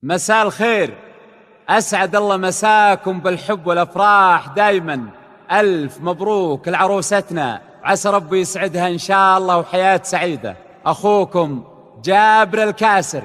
مساء الخير، أسعد الله مساكم بالحب والأفراح دايما. ألف مبروك لعروستنا، عسى ربي يسعدها إن شاء الله وحياة سعيدة. أخوكم جابر الكاسر.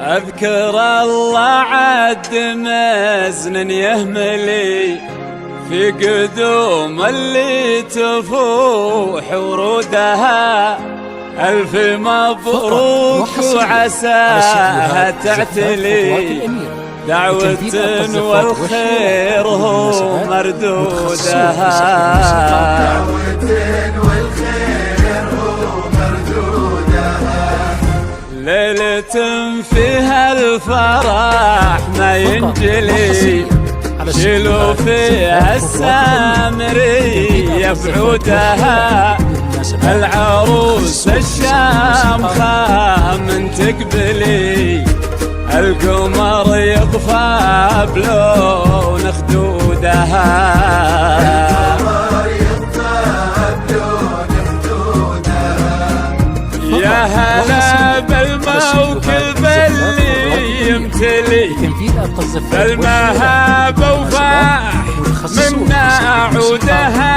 أذكر الله عد مزن يهملي في قدوم اللي تفوح ورودها. ألف مبروك وعساها تعتلي دعوة والخير هو مردودها. ليلة فيها الفرح ما ينجلي، شيلوا فيها السامرية بعودها. العروس الشامخة من تقبلي، القمر يطفى بلون خدودها. يا هلا بالموكب اللي يمتلي بالمهابة وفاح منا عودها.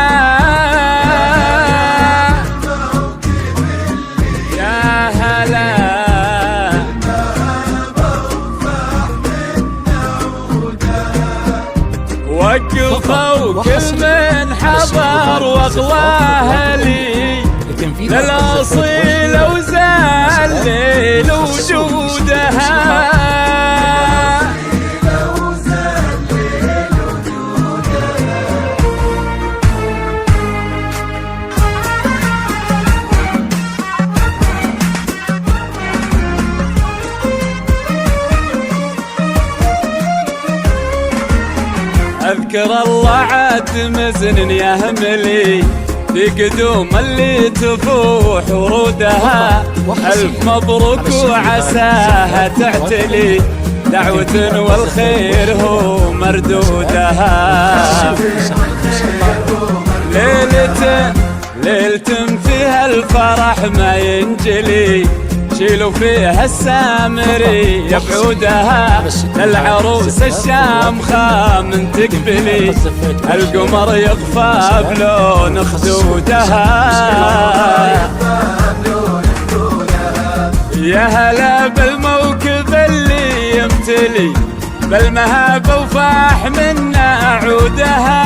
يا هلا وقفوا كل من حضر واغلاه لي، للأصيل وزال وجودها. أذكر الله عد مزن يهملي في قدوم اللي تفوح ورودها. ألف مبروك وعساها تعتلي دعوة والخير هو مردودها. ليلة فيها الفرح ما ينجلي، شيلوا فيها السامري يبعودها. للعروس الشامخة من تقبلي، القمر يطفى بلون خدودها. يا هلا بالموكب اللي يمتلي بالمهابة وفاح منا عودها.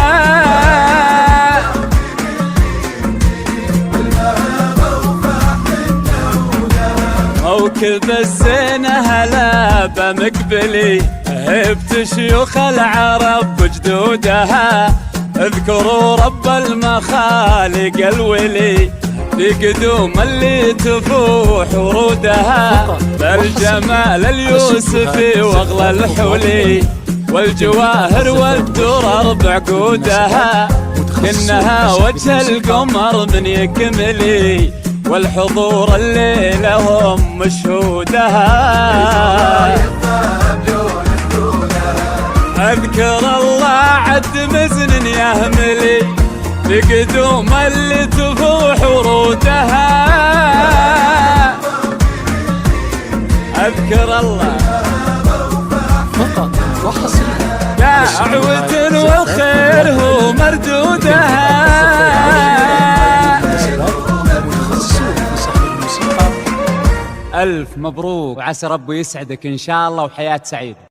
موكب الزينة هلا بمقبلي، هبت شيوخ العرب بجدودها. اذكروا رب المخالق الولي في قدوم اللي تفوح ورودها. بالجمال اليوسفي واغلى الحولي، والجواهر والدرر بعقودها. كأنها وجه القمر من يكملي، والحضور الليلة هم مشهودها. أذكر الله عد مزن يهملي في قدوم اللي تفوح ورودها. أذكر الله فقط وحصريا دعوة والخير وجودها. ألف مبروك، وعسى ربي يسعدك إن شاء الله وحياة سعيدة.